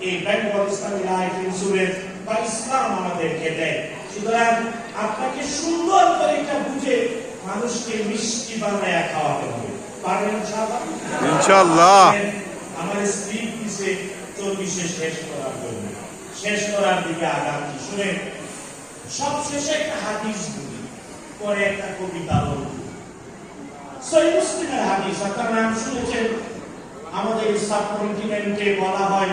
এই ব্যাংক ইসলামী life insurance বা ইসলাম আমাদেরকে দেয়। সুতরাং আপনাকে সুন্দর করে এটা বুঝে মানুষকে মিষ্টি বানায় খাওয়াতে হবে। পারবেন ইনশাআল্লাহ। আমার স্ত্রী দিছে চর্বিশে শেষ করার জন্য, শেষ করার দিকে আগাচ্ছি। শুনে সব শেষে একটা হাদিস বলি, পরে একটা কবিতা বলবো। সহিহ মুসলিমের হাদিস, আপনার নাম শুনেছেন। আমাদের সাবকন্টিনেন্টে বলা হয়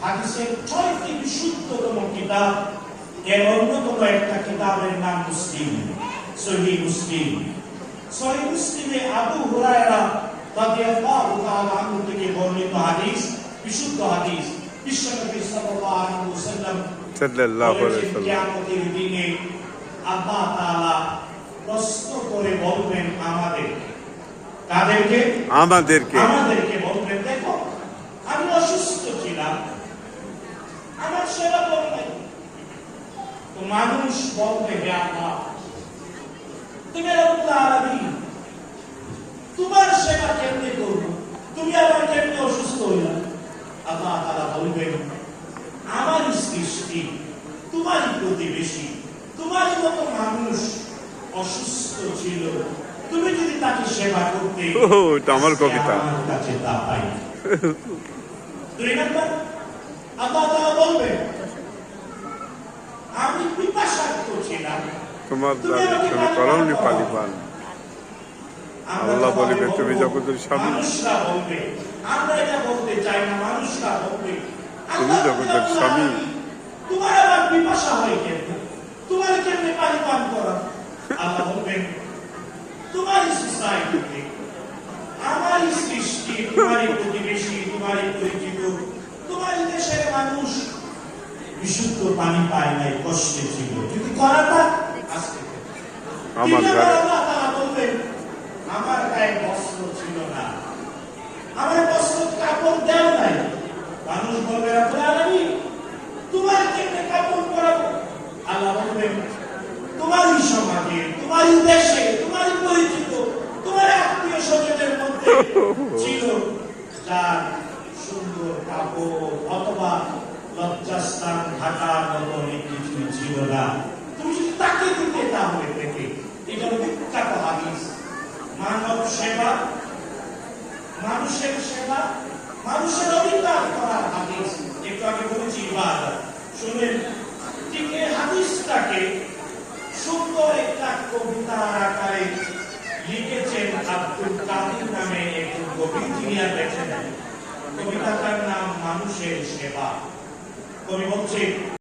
হাদিসের ৬টি বিশুদ্ধতম কিতাব, এর অন্যতম একটা কিতাবের নাম মুসলিম, সহিহ মুসলিম। সহিহ মুসলিমে আবু হুরায়রা রাদিয়াল্লাহু তাআলা আনহু থেকে বর্ণিত হাদিস, বিশুদ্ধ হাদিস। বিশ্বনবী সাল্লাল্লাহু আলাইহি ওয়াসাল্লাম কিয়ামতের দিনে আল্লাহ তাআলা প্রশ্ন করে বলবেন আমাদের, কাদেরকে? আমাদেরকে বলবেন, দেখো আমি অসুস্থ ছিলাম, আমার সেবা করলেন, তো মানুষ বলবে হে আল্লাহ তুমি রব্বুল আলামিন, তোমার সেবা কেমনে করব, তুমি আবার কেমনে অসুস্থ হইলা? আল্লাহ তাআলা বলবেন আমার সৃষ্টি, তোমারই প্রতিবেশী, তোমারই মতো মানুষ অসুস্থ ছিল, তুমি যদি তাকে সেবা করতে, আমার কবিতা আমার কাছে তা পাই। ২ নম্বর, আল্লাহ তাআলা বলবেন আমি পিপাসার্ত ছিলাম, তোমার করাওনি পানি পান। আল্লাহ বলিবে তুমি জগতের স্বামী, মানুষরা বলবে, আমরা এটা বলতে চাই না, মানুষরা বলবে তুমি জগতের স্বামী, তোমার আবার পিপাসা হয় কেন, তোমার কেমনে পানি পান করা? আল্লাহ বলবেন তোমারই সোসাইটিতে, আমারই সৃষ্টি, তোমারই প্রতিবেশী, তোমারই পরিচিত, তোমারই দেশের মানুষ বিশুদ্ধ পানি পায় নাই, কষ্টে ছিল, যদি করাটা আজকে আমার আল্লাহ তাআলা বলবেন আমার গায়ে বস্ত্র ছিল না, আমার বস্ত্র কাপড় দেও নাই, মানুষ বলবে রব্বুল আলামিন তোমার কেমনে কাপড় পরাবো? আল্লাহ বলবেন তোমারই সমাজে, তোমারই দেশে, তোমারই পরিচিত, তোমার আত্মীয় স্বজনের মধ্যে ছিল যার সুন্দর কাপড় অথবা লজ্জাস্থান ঢাকার মতো অনেক কিছু ছিল না, তুমি যদি তাকে দিতে তাহলে থেকে। এটা বিখ্যাত হাদিস। মানব সেবা, মানুষের সেবা, মানুষের অধিকার করার হাদিস। একটু আগে বলেছি ইবাদত। শুনেন, ঠিক এই হাদিসটাকে সুন্দর একটা কবিতার আকারে লিখেছেন আব্দুল কাদির নামে একজন কবি, তিনি আর বেঁচে নেন। কবিতাটার নাম মানুষের সেবা। কবি বলছে